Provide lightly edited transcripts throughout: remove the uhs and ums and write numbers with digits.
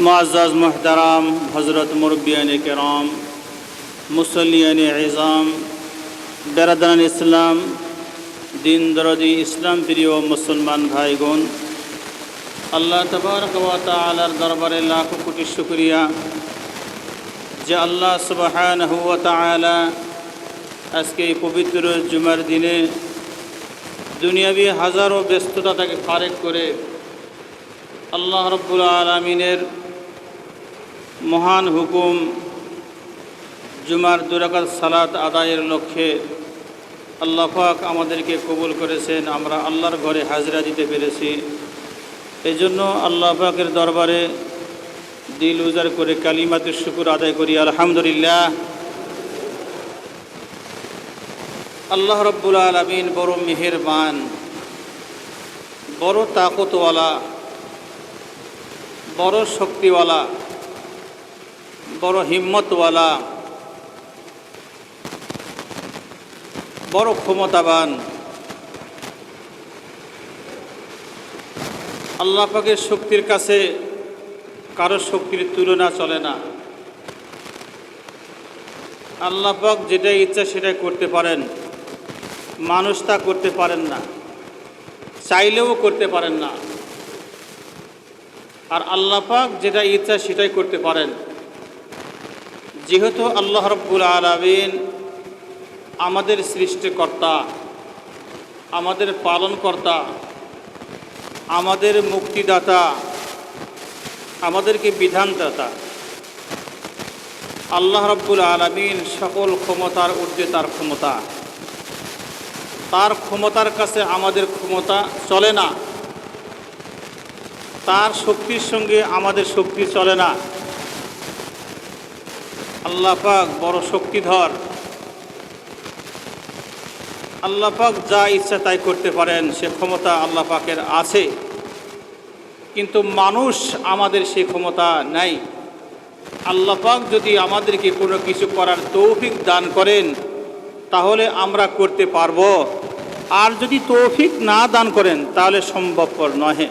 मुअज़्ज़ज़ मुहतरम हज़रत मुरब्बियान किराम मुसल्लियान इज़ाम बेरादरान इस्लाम दिन दरदी इस्लाम प्रिय मुसलमान भाईगण अल्लाह तबारक व तआलार दरबारे लाखों कोटी शुक्रिया जे अल्लाह सुब्हानाहु व तआला আজকে এই পবিত্র জুমার দিনে দুনিয়াবি হাজারো ব্যস্ততাকে ফারেক করে আল্লাহ রাব্বুল আলামিনের মহান হুকুম জুমার 2 রাকাত সালাত আদায়ের লক্ষ্যে আল্লাহ পাক আমাদেরকে কবুল করেছেন। আমরা আল্লাহর ঘরে হাজরা দিতে পেরেছি। এজন্য আল্লাহ পাকের দরবারে দিল উজাড় করে কালিমাতুশ শুকর আদায় করি আলহামদুলিল্লাহ। আল্লাহ রাব্বুল আলামিন বড় মেহেরবান, বড় তাকতওয়ালা, বড় শক্তিওয়ালা, বড় হিম্মতওয়ালা, বড় ক্ষমতাবান। আল্লাহ পাকের শক্তির কাছে কারো শক্তির তুলনা চলে না। আল্লাহ পাক যেটা ইচ্ছা সেটাই করতে পারেন, মানুষ তা করতে পারেন না, চাইলেও করতে পারেন না। আর আল্লাহ পাক যেটা ইচ্ছা সেটাই করতে পারেন। যেহেতু আল্লাহ রাব্বুল আলামিন আমাদের সৃষ্টিকর্তা, আমাদের পালনকর্তা, আমাদের মুক্তিদাতা, আমাদেরকে বিধানদাতা, আল্লাহ রাব্বুল আলামিন সকল ক্ষমতার ঊর্ধ্বে তার ক্ষমতা। তার ক্ষমতার কাছে আমাদের ক্ষমতা চলে না, তার শক্তির সঙ্গে আমাদের শক্তি চলে না। আল্লাহ পাক বড় শক্তিধর। আল্লাহ পাক যা ইচ্ছা তাই করতে পারেন, সে ক্ষমতা আল্লাহ পাকের আছে। কিন্তু মানুষ আমাদের সেই ক্ষমতা নাই। আল্লাহ পাক যদি আমাদেরকে কোনো কিছু করার তৌফিক দান করেন তাহলে আমরা করতে পারবো, আর যদি তৌফিক না দান করেন তাহলে সম্ভবপর নহে।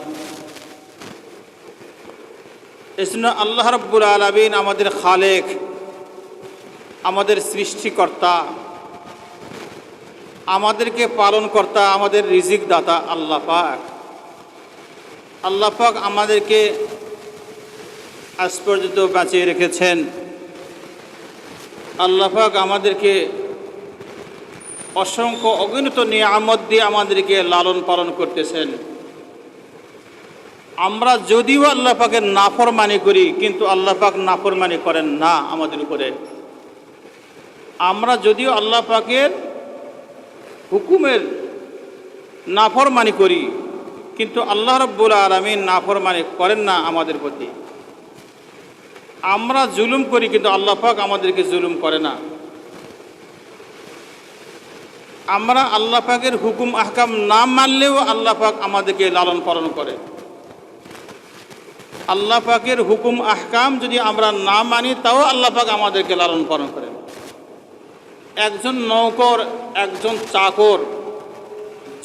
এজন্য আল্লাহ রাব্বুল আলামিন আমাদের খালেক, আমাদের সৃষ্টিকর্তা, আমাদেরকে পালনকর্তা, আমাদের রিজিক দাতা আল্লাহ পাক। আল্লাহ পাক আমাদেরকে আজ পর্যন্ত বাঁচিয়ে রেখেছেন। আল্লাহ পাক আমাদেরকে অসংখ্য অগণিত নিয়ামত দিয়ে আমাদেরকে লালন পালন করতেছেন। আমরা যদিও আল্লাহ পাকের নাফরমানি করি, কিন্তু আল্লাহ পাক নাফরমানি করেন না আমাদের উপরে। আমরা যদিও আল্লাহ পাকের হুকুমের নাফরমানি করি, কিন্তু আল্লাহ রাব্বুল আলামিন নাফরমানি করেন না আমাদের প্রতি। আমরা জুলুম করি, কিন্তু আল্লাহ পাক আমাদেরকে জুলুম করে না। আমরা আল্লাহ পাকের হুকুম আহকাম না মানলেও আল্লাহ পাক আমাদেরকে লালন পালন করে। আল্লাহ পাকের হুকুম আহকাম যদি আমরা না মানি তাও আল্লাহ পাক আমাদেরকে লালন পালন করেন। একজন নৌকর, একজন চাকর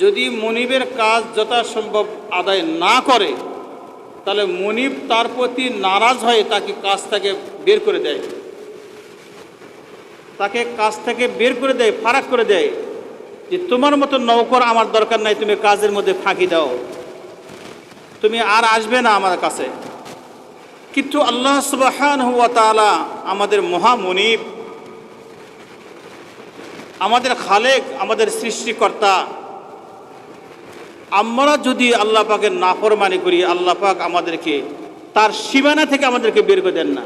যদি মনিবের কাজ যথাসম্ভব আদায় না করে তাহলে মনিব তার প্রতি নারাজ হয়ে তাকে কাজ থেকে বের করে দেয়, তাকে কাজ থেকে বের করে দেয়, ফারাক করে দেয় যে তোমার মতো নৌকর আমার দরকার নাই, তুমি কাজের মধ্যে ফাঁকি দাও, তুমি আর আসবে না আমার কাছে। কিন্তু আল্লাহ সুবহানাহু ওয়া তাআলা আমাদের মহামনিব, আমাদের খালেক, আমাদের সৃষ্টিকর্তা। আমরা যদি আল্লাহ পাকের নাফরমানি করি আল্লাহ পাক আমাদেরকে তার সীমানা থেকে আমাদেরকে বের করে দেন না।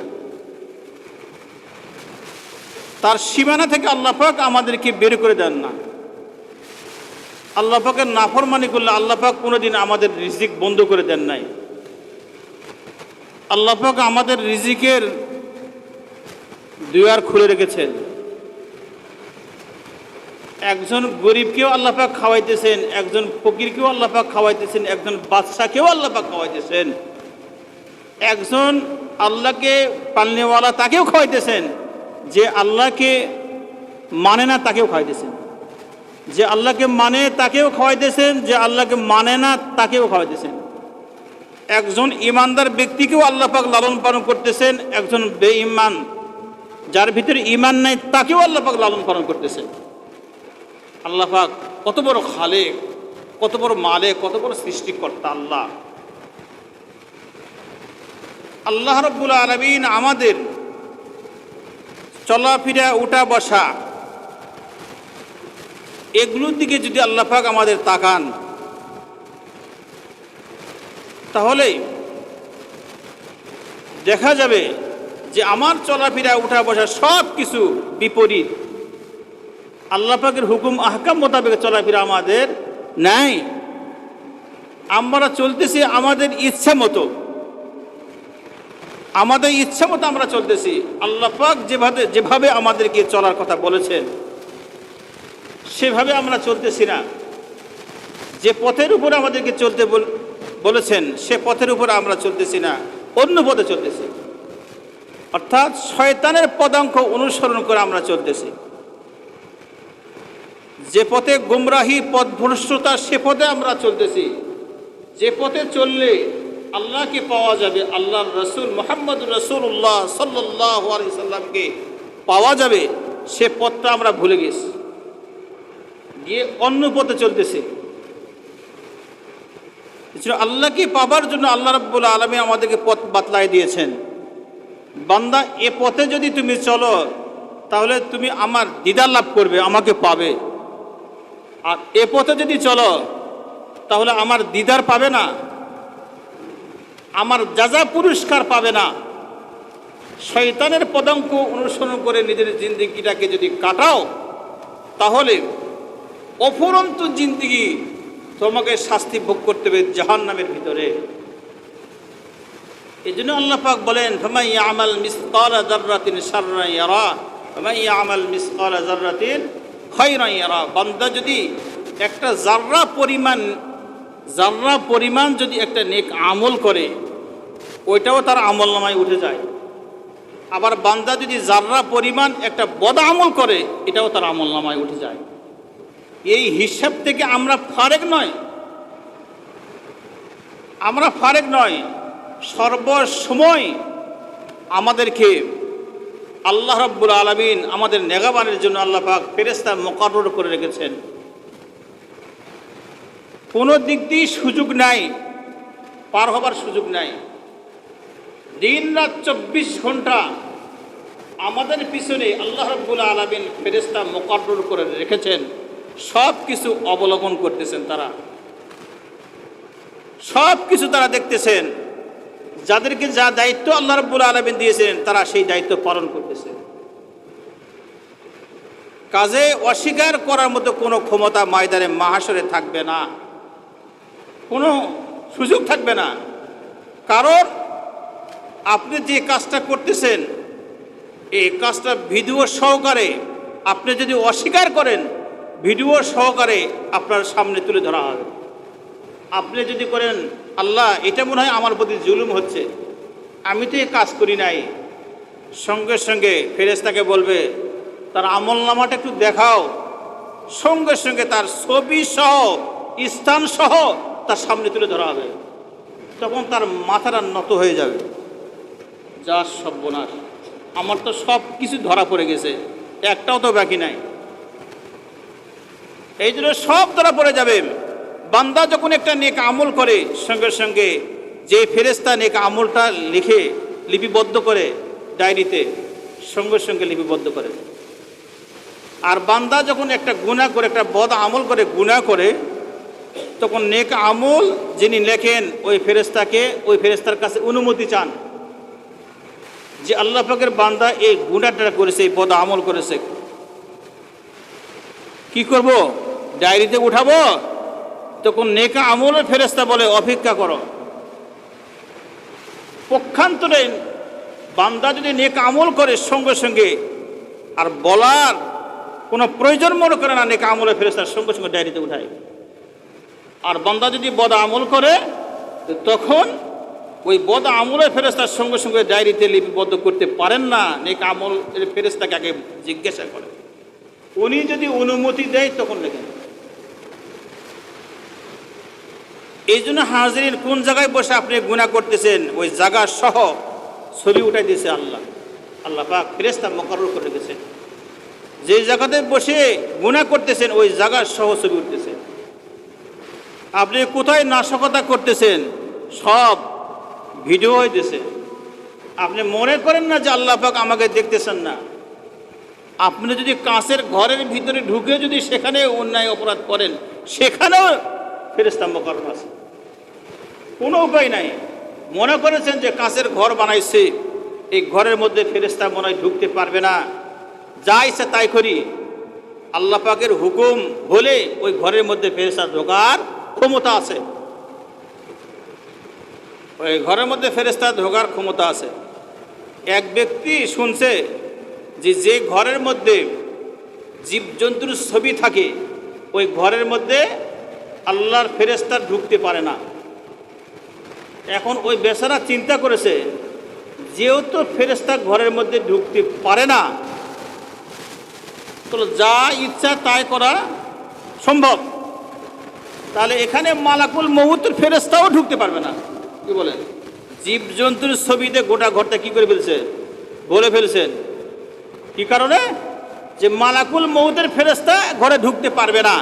তার সীমানা থেকে আল্লাহ পাক আমাদেরকে বের করে দেন না। আল্লাহ পাকের নাফরমানি করলে আল্লাহ পাক কোনোদিন আমাদের রিজিক বন্ধ করে দেন নাই। আল্লাহ পাক আমাদের রিজিকের দুয়ার খুলে রেখেছেন। একজন গরিবকেও আল্লাহ পাক খাওয়াইতেছেন, একজন ফকিরকেও আল্লাহ পাক খাওয়াইতেছেন, একজন বাদশাকেও আল্লাহ পাক খাওয়াইতেছেন, একজন আল্লাহকে পালনেওয়ালা তাকেও খাওয়াইতেছেন, যে আল্লাহকে মানে না তাকেও খাওয়াইতেছেন, যে আল্লাহকে মানে তাকেও খাওয়াইতেছেন, যে আল্লাহকে মানে না তাকেও খাওয়াইতেছেন। একজন ইমানদার ব্যক্তিকেও আল্লাহ পাক লালন পালন করতেছেন, একজন বেঈমান যার ভিতরে ঈমান নাই তাকেও আল্লাহ পাক লালন পালন করতেছেন। আল্লাহ পাক কত বড় খালেক, কত বড় মালিক, কত বড় সৃষ্টিকর্তা আল্লাহ। আল্লাহ রাব্বুল আলামিন আমাদের চলাফেরা, উঠা বসা, এগুলোর দিকে যদি আল্লাহ পাক আমাদের তাকান, তাহলে দেখা যাবে যে আমার চলাফেরা, উঠা বসা সব কিছু বিপরীত। আল্লাহ পাকের হুকুম আহকাম মোতাবেক চলাফেরা আমাদের নাই। আমরা চলতেছি আমাদের ইচ্ছা মতো, আমাদের ইচ্ছা মতো আমরা চলতেছি। আল্লাহ পাক যেভাবে আমাদেরকে চলার কথা বলেছেন সেভাবে আমরা চলতেছি না। যে পথের উপরে আমাদেরকে চলতে বলেছেন সে পথের উপরে আমরা চলতেছি না, অন্য পথে চলতেছি। অর্থাৎ শয়তানের পদাঙ্ক অনুসরণ করে আমরা চলতেছি। যে পথে গুমরাহি, পথভ্রষ্টতা, সে পথে আমরা চলতেছি। যে পথে চললে আল্লাহকে পাওয়া যাবে, আল্লাহর রসুল মুহাম্মদুর রাসূলুল্লাহ সাল্লাল্লাহু আলাইহি সাল্লামকে পাওয়া যাবে, সে পথটা আমরা ভুলে গেছি, গিয়ে অন্য পথে চলতেছি। আল্লাহকে পাবার জন্য আল্লাহ রাব্বুল আলামিন আমাদেরকে পথ বাতলাই দিয়েছেন। বান্দা, এ পথে যদি তুমি চলো তাহলে তুমি আমার দিদার লাভ করবে, আমাকে পাবে। আর এ পথে যদি চলো তাহলে আমার দিদার পাবে না, আমার যাজা পুরস্কার পাবে না। শয়তানের পদাঙ্ক অনুসরণ করে নিজের জিন্দেগিটাকে যদি কাটাও তাহলে অফুরন্ত জিন্দেগি তোমাকে শাস্তি ভোগ করতে হবে জাহান্নামের ভিতরে। এই জন্য আল্লাহ পাক বলেন, ফামান ইয়ামাল মিসকালা যাররাতিন শাররান ইয়ারা ওয়া মান ইয়ামাল মিসকালা যাররাতিন খায়রান ইয়ারা। বান্দা যদি একটা জাররা পরিমাণ যদি একটা নেক আমল করে, ওইটাও তার আমলনামায় উঠে যায়। আবার বান্দা যদি জাররা পরিমাণ একটা বদ আমল করে, এটাও তার আমলনামায় উঠে যায়। এই হিসাব থেকে আমরা ফারেক নয়। সর্বসময় আমাদেরকে আল্লাহ রাব্বুল আলামিন আমাদের নেগাবানের জন্য আল্লাহ পাক ফেরেশতা মুকাররর করে রেখেছেন। কোনো দিক দিয়ে সুযোগ নাই, পার হবার সুযোগ নাই। দিন রাত 24 ঘন্টা আমাদের পিছনে আল্লাহ রাব্বুল আলামিন ফেরেশতা মুকাররর করে রেখেছেন। সব কিছু অবলোকন করতেছেন, তারা সব কিছু তারা দেখতেছেন। যাদেরকে যা দায়িত্ব আল্লাহ রাব্বুল আলামিন দিয়েছেন তারা সেই দায়িত্ব পালন করতেছে। কাজে অস্বীকার করার মতো কোনো ক্ষমতা ময়দানে মাহশরে থাকবে না, কোনো সুযোগ থাকবে না। কারণ আপনি যে কাজটা করতেছেন এই কাজটা ভিডিও সহকারে আপনি যদি অস্বীকার করেন, ভিডিও সহকারে আপনার সামনে তুলে ধরা হবে। আপনি যদি করেন, আল্লাহ এটা মনে হয় আমার প্রতি জুলুম হচ্ছে, আমি তো এই কাজ করি নাই, সঙ্গে সঙ্গে ফেরেশতাকে বলবে তার আমলনামাটা একটু দেখাও। সঙ্গে সঙ্গে তার ছবি সহ, স্থান সহ তার সামনে তুলে ধরা হবে। তখন তার মাথাটা নত হয়ে যাবে, যা সর্বনাশ, আমার তো সব কিছু ধরা পড়ে গেছে, একটাও তো বাকি নাই। এই জন্য সব ধরা পড়ে যাবে। বান্দা যখন একটা নেক আমল করে, সঙ্গে সঙ্গে যে ফেরেশতা নেক আমলটা লিখে লিপিবদ্ধ করে ডায়েরিতে, সঙ্গে সঙ্গে লিপিবদ্ধ করে। আর বান্দা যখন একটা গুনাহ করে, একটা বদ আমল করে, গুনাহ করে, তখন নেক আমল যিনি লেখেন ওই ফেরেশতার কাছে অনুমতি চান যে আল্লাহ পাকের বান্দা এই গুনাহটা করেছে, এই বদ আমল করেছে, কি করব, ডায়েরিতে উঠাবো? তখন নেক আমলের ফেরেশতা বলে অপেক্ষা করো। পক্ষান্তরে বান্দা যদি নেক আমল করে সঙ্গে সঙ্গে আর বলার কোনো প্রয়োজন মনে করে না, নেক আমলের ফেরেশতার সঙ্গে সঙ্গে ডায়েরিতে উঠায়। আর বান্দা যদি বদ আমল করে তখন ওই বদ আমলের ফেরেশতার সঙ্গে সঙ্গে ডায়েরিতে লিপিবদ্ধ করতে পারেন না। নেক আমলের ফেরেশতাকে আগে জিজ্ঞাসা করে, উনি যদি অনুমতি দেয় তখন লেখেন। এই জন্য হাজিরিন কোন জায়গায় বসে আপনি গুনাহ করতেছেন ওই জায়গা সহ ছবি উঠাই দিয়েছে আল্লাহ। আল্লাহ পাক ফেরেশতা মুকরর করে রেখেছেন, যে জায়গাতে বসে গুনাহ করতেছেন ওই জায়গা সহ ছবি উঠতেছে। আপনি কোথায় নাশকতা করতেছেন সব ভিডিও হইতেছে। আপনি মনে করেন না যে আল্লাহ পাক আমাকে দেখতেছেন না। আপনি যদি কাঁচের ঘরের ভিতরে ঢুকে যদি সেখানে অন্যায় অপরাধ করেন সেখানেও ফেরেশতা মুকরর আছে, কোনো উপায় নাই। মনে করেছেন যে কাঁচের ঘর বানাইছে, এই ঘরের মধ্যে ফেরেশতা মনে হয় ঢুকতে পারবে না, যা ইচ্ছা তাই করি। আল্লাহ পাকের হুকুম হলে ওই ঘরের মধ্যে ফেরেশতা ঢোকার ক্ষমতা আছে, ওই ঘরের মধ্যে ফেরেশতা ঢোকার ক্ষমতা আছে। এক ব্যক্তি শুনছে যে ঘরের মধ্যে জীবজন্তুর ছবি থাকে ওই ঘরের মধ্যে আল্লাহর ফেরেশতা ঢুকতে পারে না। এখন ওই বেচারা চিন্তা করেছে যেহেতু ফেরেশতা ঘরের মধ্যে ঢুকতে পারে না, তো যা ইচ্ছা তাই করা সম্ভব, তাহলে এখানে মালাকুল মউতের ফেরেশতাও ঢুকতে পারবে না। কি বলেন? জীবজন্তুর ছবিতে গোটা ঘরটা কি করে ফেলছে, বলে ফেলছেন। কি কারণে? যে মালাকুল মউতের ফেরেশতা ঘরে ঢুকতে পারবে না,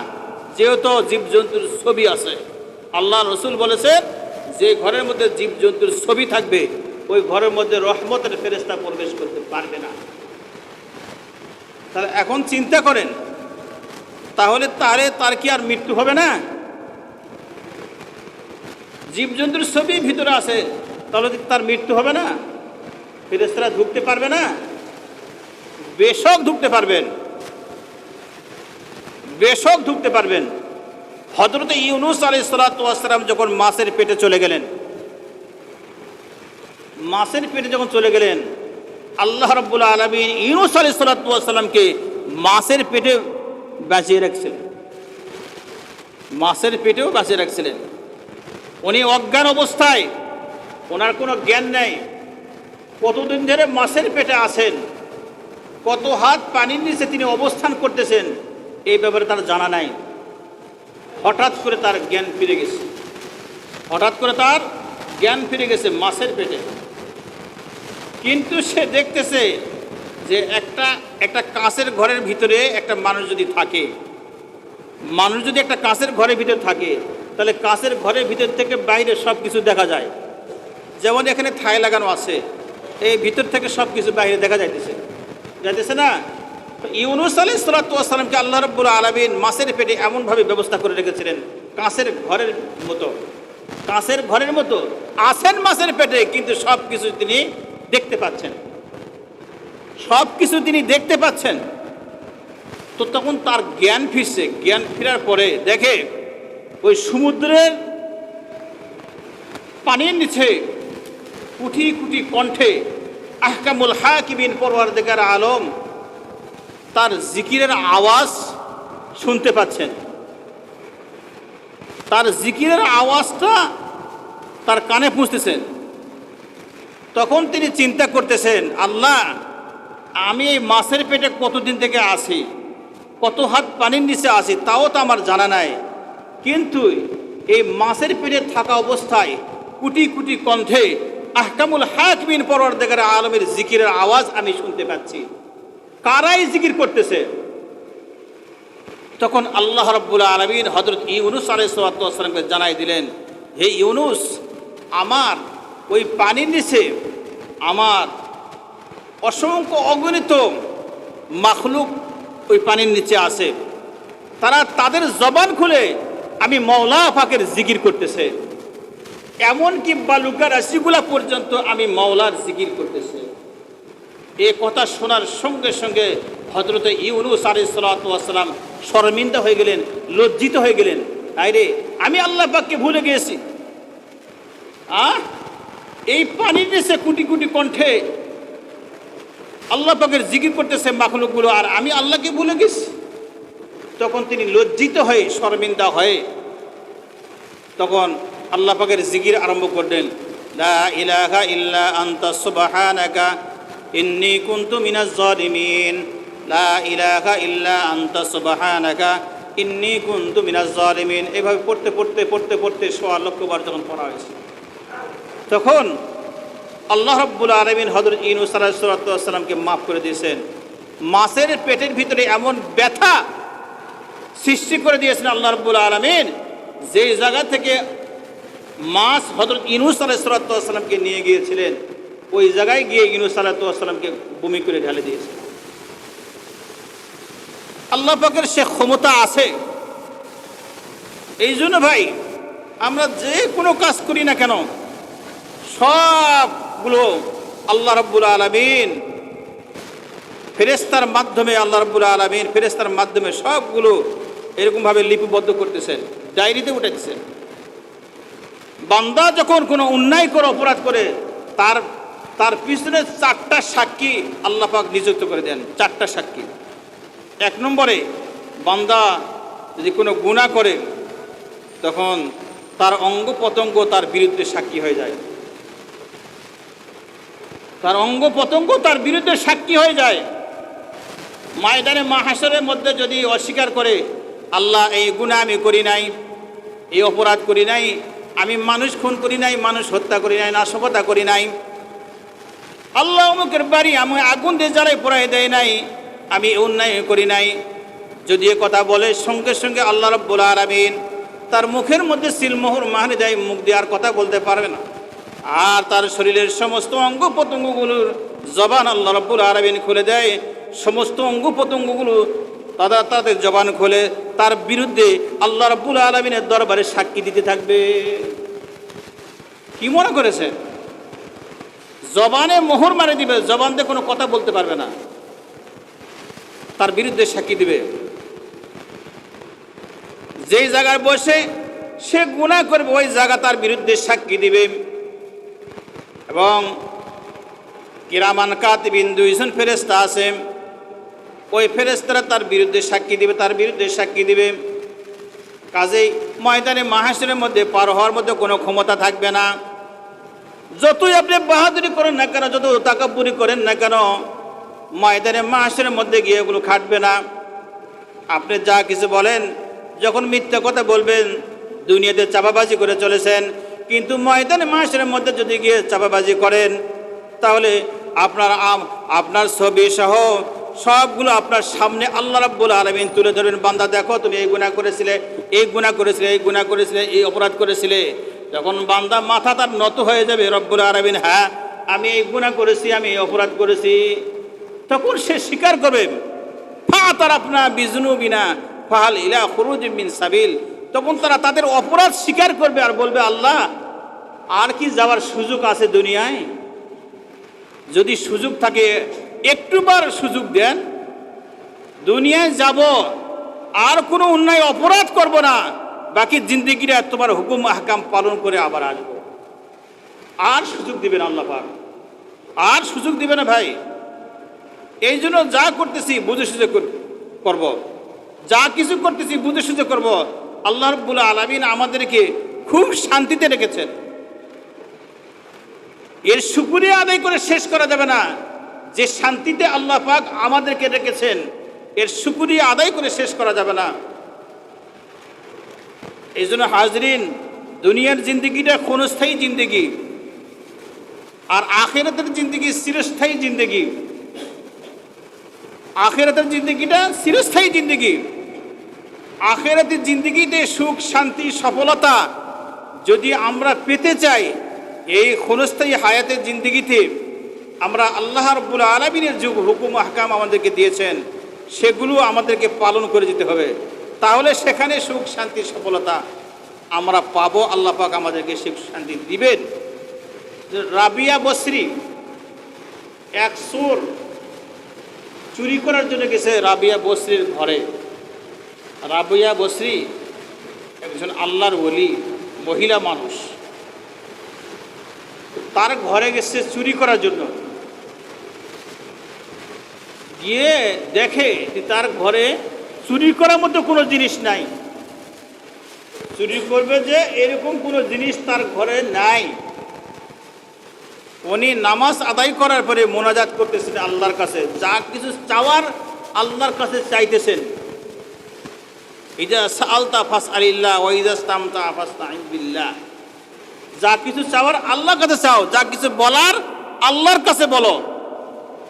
যেহেতু জীবজন্তুর ছবি আছে। আল্লাহ রসুল বলেছেন যে ঘরের মধ্যে জীবজন্তুর ছবি থাকবে ওই ঘরের মধ্যে রহমতের ফেরেশতা প্রবেশ করতে পারবে না। তাহলে এখন চিন্তা করেন, তাহলে তার কি আর মৃত্যু হবে না? জীবজন্তুর ছবি ভিতরে আছে, তাহলে তার মৃত্যু হবে না? ফেরেশতারা ঢুকতে পারবে না? বেশক ঢুকতে পারবেন, বেশক ঢুকতে পারবেন। হযরত ইউনূস আলাইহিস সালাতু ওয়াস সালাম যখন মাছের পেটে চলে গেলেন, মাছের পেটে যখন চলে গেলেন, আল্লাহ রাব্বুল আলামিন ইউনূস আলাইহিস সালাতু ওয়াস সালামকে মাছের পেটে বাঁচিয়ে রাখছিলেন, মাছের পেটেও বাঁচিয়ে রাখছিলেন। উনি অজ্ঞান অবস্থায়, ওনার কোনো জ্ঞান নেই, কতদিন ধরে মাছের পেটে আছেন, কত হাত পানির নিচে তিনি অবস্থান করতেছেন এই ব্যাপারে তার জানা নাই। হঠাৎ করে তার জ্ঞান ফিরে গেছে, হঠাৎ করে তার জ্ঞান ফিরে গেছে মাছের পেটে। কিন্তু সে দেখতেছে যে একটা কাঁচের ঘরের ভিতরে একটা মানুষ যদি থাকে, মানুষ যদি একটা কাঁচের ঘরের ভিতরে থাকে, তাহলে কাঁচের ঘরের ভিতর থেকে বাইরে সব কিছু দেখা যায়। যেমন এখানে থাই লাগানো আছে, এই ভিতর থেকে সব কিছু বাইরে দেখা যাইতেছে না? ইউনূস আলাইহিস সালাতু ওয়াস সালামকে আল্লাহ রাব্বুল আলামিন মাছের পেটে এমনভাবে ব্যবস্থা করে রেখেছিলেন, কাঁচের ঘরের মতো, কাঁচের ঘরের মতো আছেন মাছের পেটে, কিন্তু সব কিছু তিনি দেখতে পাচ্ছেন, সব কিছু তিনি দেখতে পাচ্ছেন। তো তখন তার জ্ঞান ফিরছে, জ্ঞান ফেরার পরে দেখে ওই সমুদ্রের পানির নিচে কুটি কুটি কণ্ঠে আহকামুল হাকিমিন পরওয়ারদিগার আলম তার জিকিরের আওয়াজ শুনতে পাচ্ছেন। তার জিকিরের আওয়াজটা তার কানে পৌঁছতেছেন। তখন তিনি চিন্তা করতেছেন, আল্লাহ, আমি এই মাছের পেটে কতদিন থেকে আছি, কত হাত পানির নিচে আছি, তাও তো আমার জানা নাই, কিন্তু এই মাছের পেটে থাকা অবস্থায় কুটি কুটি কণ্ঠে আহকামুল হাকিমিন পরওয়ারদিগার আলমের জিকিরের আওয়াজ আমি শুনতে পাচ্ছি। কারাই জিকির করতেছে? তখন আল্লাহ রাব্বুল আলামিন হযরত ইউনূস আলাইহিস সালাতু ওয়াস সালামকে জানাই দিলেন, হে ইউনূস, আমার ওই পানির নিচে আমার অসংখ্য অগণিত মাখলুক ওই পানির নিচে আছে, তারা তাদের জবান খুলে আমি মওলা পাকের জিকির করতেছে, এমনকি বালুকা রাশিগুলা পর্যন্ত আমি মওলার জিকির করতেছে। এ কথা শোনার সঙ্গে সঙ্গে হযরত ইউনূস আলাইহিস সালাতু ওয়াস সালাম শর্মিন্দা হয়ে গেলেন, লজ্জিত হয়ে গেলেন। আরে আমি আল্লাহ পাককে ভুলে গিয়েছি, এই পানির নিচে কোটি কোটি কণ্ঠে আল্লাহ পাকের জিকির করতেছে মাখলুকগুলো, আর আমি আল্লাহকে ভুলে গেছি। তখন তিনি লজ্জিত হয়ে শর্মিন্দা হয়ে তখন আল্লাহ পাকের জিকির আরম্ভ করলেন, লা ইলাহা ইল্লা আনতা সুবহানাকা ইন্নী কুনতু মিনাজ জালিমিন, লা ইলাহা ইল্লা আনতা সুবহানাকা ইন্নী কুনতু মিনাজ জালিমিন। এভাবে পড়তে পড়তে পড়তে পড়তে ১০০ লক্ষবার যখন পড়া হয়েছে, তখন আল্লাহ রাব্বুল আলামিন হযরত ইউনূস আলাইহিস সালামকে মাফ করে দিয়েছেন। মাছের পেটের ভিতরে এমন ব্যথা সৃষ্টি করে দিয়েছেন আল্লাহ রাব্বুল আলামিন, যেই জায়গা থেকে মাছ হযরত ইউনূস আলাইহিস সালামকে নিয়ে গিয়েছিলেন, ওই জায়গায় গিয়ে ইউনূস আলাইহিস সালামকে বমি করে ঢেলে দিয়েছে। আল্লাহ পাকের সে ক্ষমতা আছে। এই জন্য ভাই, আমরা যে কোনো কাজ করি না কেন, সবগুলো আল্লাহ রাব্বুল আলামিন ফেরেশতার মাধ্যমে, ফেরেশতার মাধ্যমে সবগুলো এরকমভাবে লিপিবদ্ধ করতেছেন, ডায়েরিতে উঠাইতেছেন। বান্দা যখন কোনো অন্যায় করে, অপরাধ করে, তার পিছনে 4টা সাক্ষী আল্লাহ পাক নিযুক্ত করে দেন। 4টা সাক্ষী। 1 নম্বরে, বান্দা যদি কোনো গুনাহ করে, তখন তার অঙ্গ প্রত্যঙ্গ তার বিরুদ্ধে সাক্ষী হয়ে যায়। তার অঙ্গ প্রত্যঙ্গ তার বিরুদ্ধে সাক্ষী হয়ে যায়। ময়দানে মাহশরের মধ্যে যদি অস্বীকার করে, আল্লাহ এই গুনাহ আমি করি নাই, এই অপরাধ করি নাই, আমি মানুষ খুন করি নাই, মানুষ হত্যা করি নাই, নাশকতা করি নাই, আল্লাহ অমুকের বাড়ি আমি আগুন দিয়ে জ্বালাই পোড়াই দেয় নাই, আমি অন্যায় করি নাই, যদি এ কথা বলে, সঙ্গে সঙ্গে আল্লাহ রাব্বুল আলামিন তার মুখের মধ্যে সিলমোহর মাহরে দেয়, মুখ দিয়ে আর কথা বলতে পারবে না। আর তার শরীরের সমস্ত অঙ্গ প্রত্যঙ্গগুলোর জবান আল্লাহ রাব্বুল আলামিন খুলে দেয়। সমস্ত অঙ্গ প্রত্যঙ্গগুলো তাদের জবান খুলে তার বিরুদ্ধে আল্লাহ রাব্বুল আলামিনের দরবারে সাক্ষী দিতে থাকবে। কি মনে করেছে? জবানে মোহর মারে দিবে, জবান দিয়ে কোনো কথা বলতে পারবে না, তার বিরুদ্ধে সাক্ষী দিবে। যেই জায়গায় বসে সে গুনাহ করবে, ওই জায়গা তার বিরুদ্ধে সাক্ষী দিবে। এবং কিরামান কাতিবিন 2 জন ফেরেশতা আছে, ওই ফেরেশতারা তার বিরুদ্ধে সাক্ষী দিবে, কাজেই ময়দানে মাহশরের মধ্যে পার হওয়ার মধ্যে কোনো ক্ষমতা থাকবে না। যতই আপনি বাহাদুরি করেন না কেন, যত তাকাব্বুরি করেন না কেন, ময়দানে মাহশরের মধ্যে গিয়ে এগুলো খাটবে না। আপনি যা কিছু বলেন, যখন মিথ্যা কথা বলবেন, দুনিয়াতে চাপাবাজি করে চলেছেন, কিন্তু ময়দানে মাহশরের মধ্যে যদি গিয়ে চাপাবাজি করেন, তাহলে আপনার ছবি সহ সবগুলো আপনার সামনে আল্লাহ রাব্বুল আলামিন তুলে ধরবেন। বান্দা দেখো, তুমি এই গুনাহ করেছিলে, এই অপরাধ করেছিলে। যখন বান্দা মাথা তার নত হয়ে যাবে, রব্বুল আলামিন, হ্যাঁ আমি এই গুনাহ করেছি, আমি এই অপরাধ করেছি, তখন সে স্বীকার করবে। ফাতারাফনা বিযুনুবিনা ফাহাল ইলা খুরুজিম মিন সাবিল। তখন তারা তাদের অপরাধ স্বীকার করবে আর বলবে, আল্লাহ আর কি যাওয়ার সুযোগ আছে দুনিয়ায়? যদি সুযোগ থাকে একটুবার সুযোগ দেন, দুনিয়ায় যাব, আর কোনো অন্যায় অপরাধ করব না, বাকি জিন্দেগিটা তোমার হুকুম আহকাম পালন করে আবার আসবো। আর সুযোগ দিবেন আল্লাহ পাক, আর সুযোগ দিবে না ভাই। এই জন্য যা করতেছি বুঝে সুঝে করব, যা কিছু করতেছি বুঝে সুঝে করব। আল্লাহ রাব্বুল আলামিন আমাদেরকে খুব শান্তিতে রেখেছেন। এর শুকরিয়া আদায় করে শেষ করা যাবে না। যে শান্তিতে আল্লাহ পাক আমাদেরকে রেখেছেন, এর শুকরিয়া আদায় করে শেষ করা যাবে না। এই জন্য হাজরিন, দুনিয়ার জিন্দগিটা ক্ষণস্থায়ী জিন্দগি, আর আখিরাতের জিন্দগি চিরস্থায়ী জিন্দগি। আখিরাতের জিন্দগিটা চিরস্থায়ী জিন্দগি। আখিরাতের জিন্দগিতে সুখ, শান্তি, সফলতা যদি আমরা পেতে চাই, এই ক্ষণস্থায়ী হায়াতের জিন্দগিতে আমরা আল্লাহ রাব্বুল আলামিনের যে হুকুম আহকাম আমাদেরকে দিয়েছেন, সেগুলো আমাদেরকে পালন করে যেতে হবে। তাহলে সেখানে সুখ, শান্তি, সফলতা আমরা পাবো। আল্লাহ পাক আমাদেরকে সুখ শান্তি দিবেন। রাবিয়া বসরি, এক চোর চুরি করার জন্য গেছে রাবিয়া বসরির ঘরে। রাবিয়া বসরি একজন আল্লাহর ওলি, মহিলা মানুষ। তার ঘরে গেছে চুরি করার জন্য। গিয়ে দেখে যে তার ঘরে চুরি করার মতো কোনো জিনিস নাই। চুরি করবে যে এরকম কোনো জিনিস তার ঘরে নাই। উনি নামাজ আদায় করার পরে মোনাজাত করতেছেন আল্লাহর কাছে, যা কিছু চাওয়ার আল্লাহর কাছে চাইতেছেন। ইজা সাআলতা ফাসআলিল্লাহ ওয়া ইজা ইসতামতা ফাসতাইন বিল্লাহ। যা কিছু চাওয়ার আল্লাহর কাছে চাও, যা কিছু বলার আল্লাহর কাছে বলো।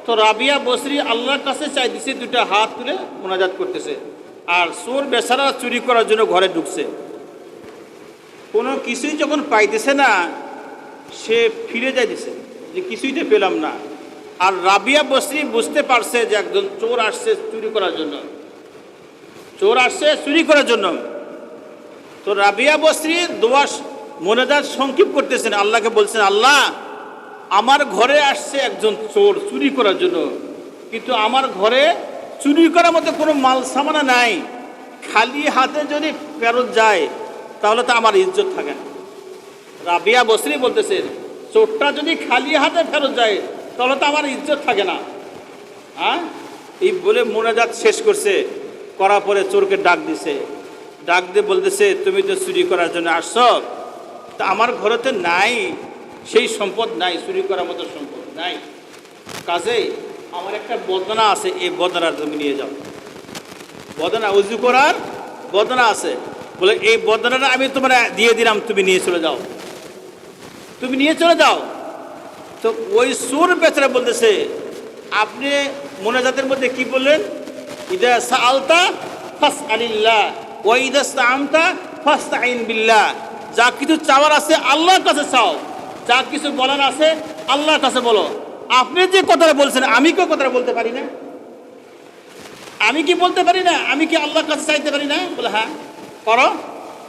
তো রাবিয়া বসরি আল্লাহর কাছে চাই দিছে, দুটা হাত তুলে মোনাজাত করতেছে। আর চোর বেচারা চুরি করার জন্য ঘরে ঢুকছে, কোনো কিছুই যখন পাইতেছে না সে ফিরে যাইতেছে যে কিছুই তো পেলাম না। আর রাবিয়া বসরি বুঝতে পারছে যে একজন চোর আসছে চুরি করার জন্য, চোর আসছে চুরি করার জন্য। তো রাবিয়া বসরি দোয়া মোনাজাত সংক্ষেপ করতেছেন, আল্লাহকে বলছেন, আল্লাহ আমার ঘরে আসছে একজন চোর চুরি করার জন্য, কিন্তু আমার ঘরে চুরি করার মতো কোনো মাল সামানা নাই, খালি হাতে যদি ফেরত যায় তাহলে তো আমার ইজ্জত থাকে না। রাবিয়া বসরি বলতেছেন, চোরটা যদি খালি হাতে ফেরত যায় তাহলে তো আমার ইজ্জত থাকে না। হ্যাঁ, এই বলে মোনাজাত শেষ করছে, করার পরে চোরকে ডাক দিছে, ডাক দিয়ে বলতেছে, তুমি তো চুরি করার জন্য আসছো, তা আমার ঘরেতে নাই সেই সম্পদ নাই, চুরি করার মতো সম্পদ নাই, কাজেই আমার একটা বদনা আছে, এই বদনা তুমি নিয়ে যাও। বদনা উজু করার বদনা আছে, বলে এই বদনাটা আমি তোমার দিয়ে দিলাম, তুমি নিয়ে চলে যাও, তুমি নিয়ে চলে যাও। তো ওই সুর বেচারা বলতেছে, আপনি মোনাজাতের মধ্যে কি বললেন? ইদা সাআলতা ফাসআলিল্লাহ ওয়া ইদা ইসতাআনতা ফাসতাইন বিল্লাহ। যা কিছু চাওয়ার আছে আল্লাহর কাছে চাও, যা কিছু বলার আছে আল্লাহর কাছে বলো। আপনি যে কথাটা বলছেন আমি কি কথাটা বলতে পারি না? আমি কি বলতে পারি না? আমি কি আল্লাহর কাছে চাইতে পারি না? বলে হ্যাঁ করো।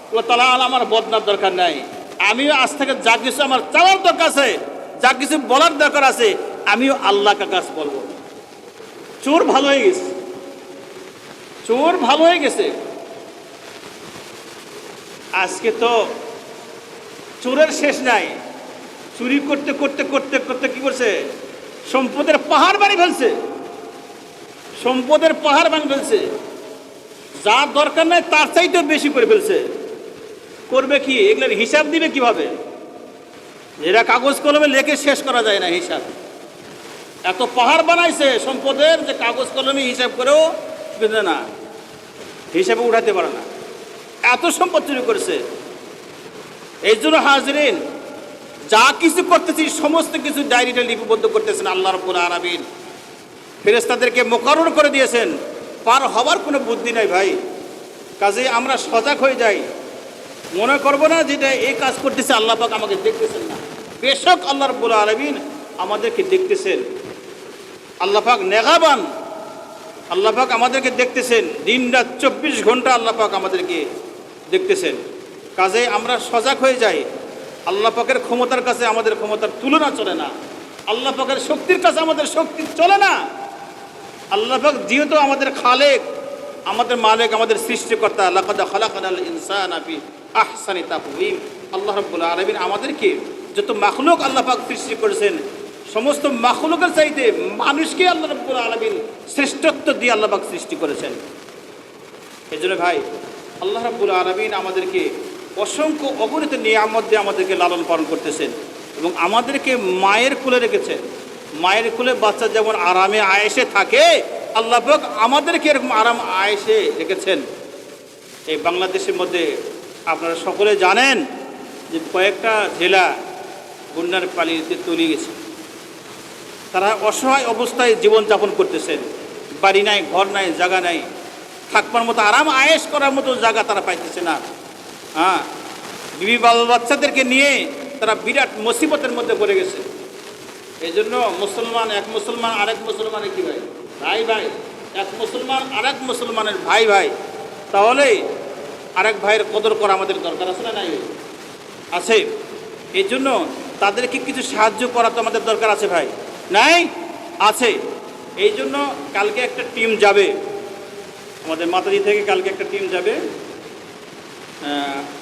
বলে তাহলে আমার বদনার দরকার নাই, আমিও আজ থেকে যা কিছু আমার চাওয়ার দরকার আছে, যা কিছু বলার দরকার আছে, আমিও আল্লাহর কাছে বলবো। চোর ভালো হয়ে গেছে, চোর ভালো হয়ে গেছে। আজকে তো চোরের শেষ নাই, চুরি করতে করতে করতে করতে কি করছে? সম্পদের পাহাড় বানিয়ে ফেলছে, সম্পদের পাহাড় বানিয়ে ফেলছে। যা দরকার নাই তার চাইতেও বেশি করে ফেলছে। করবে কি? এগুলোর হিসাব দিবে কিভাবে? যেটা কাগজ কলমে লেখে শেষ করা যায় না হিসাব। এত পাহাড় বানাইছে সম্পদের যে কাগজ কলমে হিসাব করেও না, হিসাবে উঠাতে পারে না, এত সম্পদ চুরি করেছে। এই জন্য হাজরিন, যা কিছু করতেছি সমস্ত কিছু ডায়েরিটা লিপিবদ্ধ করতেছেন আল্লাহ রাব্বুল আলামিন। ফেরেশতাদেরকে মুকাররর করে দিয়েছেন, পার হওয়ার কোনো বুদ্ধি নাই ভাই। কাজেই আমরা সজাগ হয়ে যাই, মনে করবো না যেটা এই কাজ করতেছে আল্লাহ পাক আমাকে দেখতেছেন না। বেশক আল্লাহ রাব্বুল আলামিন আমাদেরকে দেখতেছেন। আল্লাহ পাক নেগাবান, আল্লাহ পাক আমাদেরকে দেখতেছেন, দিন রাত 24 ঘন্টা আল্লাহ পাক আমাদেরকে দেখতেছেন। কাজে আমরা সজাগ হয়ে যাই। আল্লাহ পাকের ক্ষমতার কাছে আমাদের ক্ষমতার তুলনা চলে না, আল্লাহ পাকের শক্তির কাছে আমাদের শক্তি চলে না। আল্লাহ পাক যেহেতু আমাদের খালেক, আমাদের মালিক, আমাদের সৃষ্টিকর্তা, লাকাদ খালাকানাল ইনসানা ফি আহসানি তাকওয়িম। আল্লাহ রাব্বুল আলামিন আমাদেরকে যত মাখলুক আল্লাহ পাক সৃষ্টি করেছেন, সমস্ত মাখলুকের চাইতে মানুষকে আল্লাহ রাব্বুল আলামিন শ্রেষ্ঠত্ব দিয়ে আল্লাহ পাক সৃষ্টি করেছেন। এই জন্য ভাই, আল্লাহ রাব্বুল আলামিন আমাদেরকে অসংখ্য অগণিত নিয়ামত দিয়ে আমাদেরকে লালন পালন করতেছেন এবং আমাদেরকে মায়ের কোলে রেখেছেন। মায়ের কোলে বাচ্চা যেমন আরামে আয়েশে থাকে, আল্লাহ পাক আমাদেরকে এরকম আরাম আয়েশে রেখেছেন। এই বাংলাদেশের মধ্যে আপনারা সকলে জানেন যে কয়েকটা জেলা বন্যার পানিতে তলিয়ে গেছে। তারা অসহায় অবস্থায় জীবনযাপন করতেছেন, বাড়ি নাই, ঘর নাই, জায়গা নাই, থাকবার মতো আরাম আয়েশ করার মতো জায়গা তারা পাইতেছে না। হ্যাঁ, বিবি বাল বাচ্চাদেরকে নিয়ে তারা বিরাট মুসিবতের মধ্যে পড়ে গেছে। এই জন্য মুসলমান এক মুসলমান আরেক মুসলমানের কি ভাই? ভাই ভাই। এক মুসলমান আরেক মুসলমানের ভাই ভাই। তাহলে আরেক ভাইয়ের কদর করা আমাদের দরকার আছে না নাই? আছে। এই জন্য তাদেরকে কিছু সাহায্য করা তো আমাদের দরকার আছে ভাই, নাই? আছে। এই জন্য কালকে একটা টিম যাবে, আমাদের মাতাজি থেকে কালকে একটা টিম যাবে,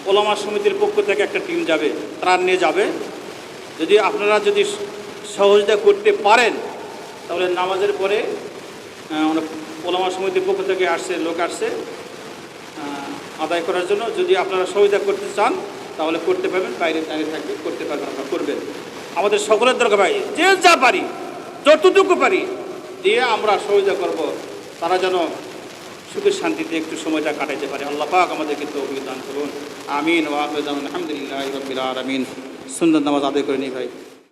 ওলামা সমিতির পক্ষ থেকে একটা টিম যাবে, ত্রাণ নিয়ে যাবে। যদি আপনারা যদি সহযোগিতা করতে পারেন তাহলে নামাজের পরে ওলামা সমিতির পক্ষ থেকে আসছে, লোক আসছে আদায় করার জন্য। যদি আপনারা সহযোগিতা করতে চান তাহলে করতে পারবেন, বাইরে দাঁড়িয়ে থাকবে, করতে পারবেন, আপনারা করবেন। আমাদের সকলের দরকার ভাই, যে যা পারি যতটুকু পারি দিয়ে আমরা সহযোগিতা করব, তারা যেন সুখের শান্তিতে একটু সময়টা কাটাইতে পারে। আল্লাহ পাক আমাদেরকে তৌফিক দান করুন। আমিন ওয়া আখিরু দাওয়ানা আলহামদুলিল্লাহি রাব্বিল আলামিন। সুন্নাত নামাজ আদায় করে নিই ভাই।